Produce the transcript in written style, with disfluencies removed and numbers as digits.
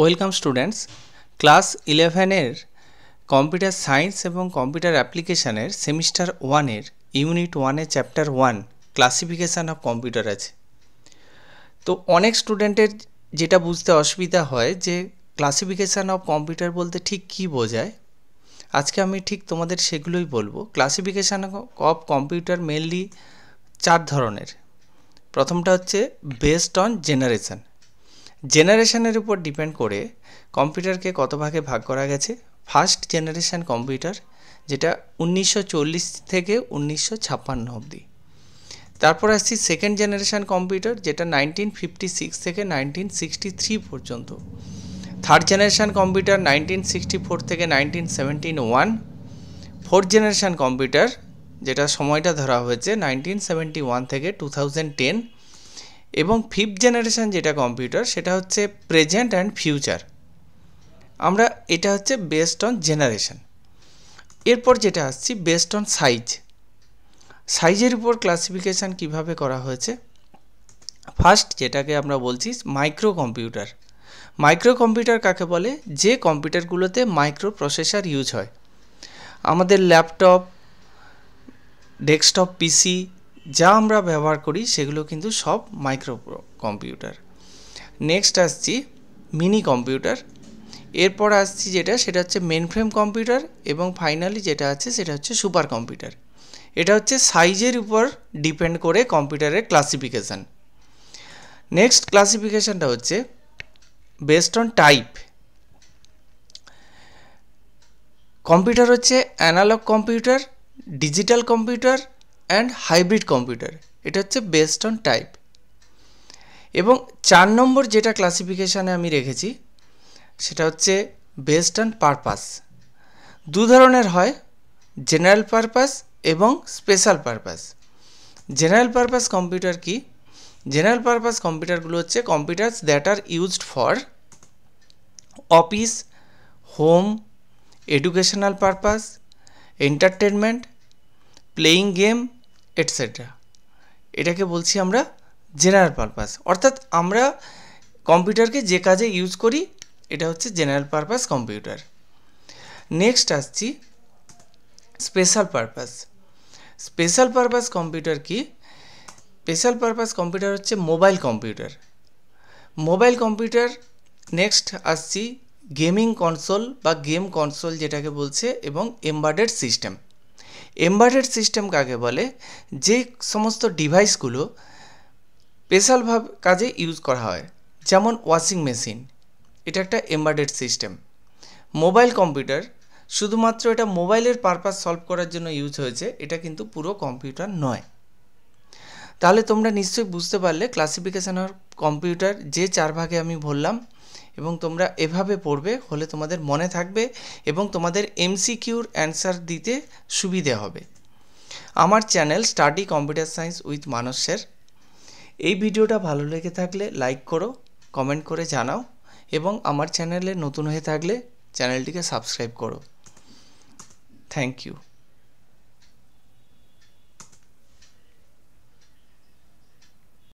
Welcome students, class 11-এর computer science এবং computer অ্যাপ্লিকেশানের সেমিস্টার 1-এর ইউনিট 1-এর চ্যাপ্টার 1 ক্লাসিফিকেশান অফ কম্পিউটার আছে। তো অনেক স্টুডেন্টের যেটা বুঝতে অসুবিধা হয় যে ক্লাসিফিকেশান অফ কম্পিউটার বলতে ঠিক কী বোঝায়। আজকে আমি ঠিক তোমাদের সেগুলোই বলবো। ক্লাসিফিকেশান অফ কম্পিউটার মেনলি 4 ধরনের। প্রথমটা হচ্ছে বেসড অন জেনারেশন। জেনারেশনের উপর ডিপেন্ড করে কম্পিউটারকে কত ভাগে ভাগ করা গেছে। ফার্স্ট জেনারেশন কম্পিউটার, যেটা 1940 থেকে 1956 অবধি। তারপর আসছি সেকেন্ড জেনারেশন কম্পিউটার, যেটা 1956 থেকে 1963 পর্যন্ত। থার্ড জেনারেশন কম্পিউটার 1964 থেকে 1971। ফোর্থ জেনারেশন কম্পিউটার, যেটা সময়টা ধরা হয়েছে 1971 থেকে 2010। এবং ফিফথ জেনারেশন যেটা কম্পিউটার, সেটা হচ্ছে প্রেজেন্ট অ্যান্ড ফিউচার। আমরা এটা হচ্ছে বেসড অন জেনারেশন। এরপর যেটা আসছি বেসড অন সাইজ। সাইজের উপর ক্লাসিফিকেশান কিভাবে করা হয়েছে। ফার্স্ট যেটাকে আমরা বলছি মাইক্রো কম্পিউটার। মাইক্রো কম্পিউটার কাকে বলে? যে কম্পিউটারগুলোতে মাইক্রো প্রসেসর ইউজ হয়। আমাদের ল্যাপটপ, ডেস্কটপ পিসি যা আমরা ব্যবহার করি সেগুলো কিন্তু সব মাইক্রো কম্পিউটার। নেক্সট আসছি মিনি কম্পিউটার। এরপর আসছি সেটা হচ্ছে মেন ফ্রেম কম্পিউটার। এবং ফাইনালি যেটা আছে সেটা হচ্ছে সুপার কম্পিউটার। এটা হচ্ছে সাইজের উপর ডিপেন্ড করে কম্পিউটারের ক্লাসিফিকেশান। নেক্সট ক্লাসিফিকেশানটা হচ্ছে বেসড অন টাইপ। কম্পিউটার হচ্ছে analog computer, digital computer and hybrid computer. এটা হচ্ছে বেসড অন টাইপ। এবং 4 নম্বর যেটা ক্লাসিফিকেশানে আমি রেখেছি সেটা হচ্ছে বেসড অন পারপাস। দু ধরনের হয়, জেনারেল পারপাস এবং special purpose. General purpose computer কি? জেনারেল পারপাস কম্পিউটারগুলো হচ্ছে computers that are used for office, home, educational purpose, entertainment, playing game etcetera. এটাকে বলছি আমরা জেনারেল পারপাস। অর্থাৎ আমরা কম্পিউটারকে যে কাজে ইউজ করি এটা হচ্ছে জেনারেল পারপাস কম্পিউটার। নেক্সট আসছি special purpose. Special purpose computer কি? স্পেশাল পারপাস কম্পিউটার হচ্ছে mobile computer. Mobile computer. Next আসছি গেমিং কনসোল বা গেম কনসোল যেটাকে বলছে, এবং এমবেডেড সিস্টেম। এমবেডেড সিস্টেম কাকে বলে? যে সমস্ত ডিভাইসগুলো স্পেশালভাবে কাজে ইউজ করা হয়, যেমন ওয়াশিং মেশিন, এটা একটা এমবেডেড সিস্টেম। মোবাইল কম্পিউটার শুধুমাত্র এটা মোবাইলের পারপাস সলভ করার জন্য ইউজ হয়েছে, এটা কিন্তু পুরো কম্পিউটার নয়। তাহলে তোমরা নিশ্চয়ই বুঝতে পারলে ক্লাসিফিকেশান অফ কম্পিউটার যে 4 ভাগে আমি বললাম, এবং তোমরা এভাবে পড়বে, হলে তোমাদের মনে থাকবে এবং তোমাদের এমসিকিউর অ্যান্সার দিতে সুবিধে হবে। আমার channel study computer science with মানসের। এই ভিডিওটা ভালো লেগে থাকলে লাইক করো, কমেন্ট করে জানাও, এবং আমার চ্যানেলে নতুন হয়ে থাকলে চ্যানেলটিকে সাবস্ক্রাইব করো। Thank you.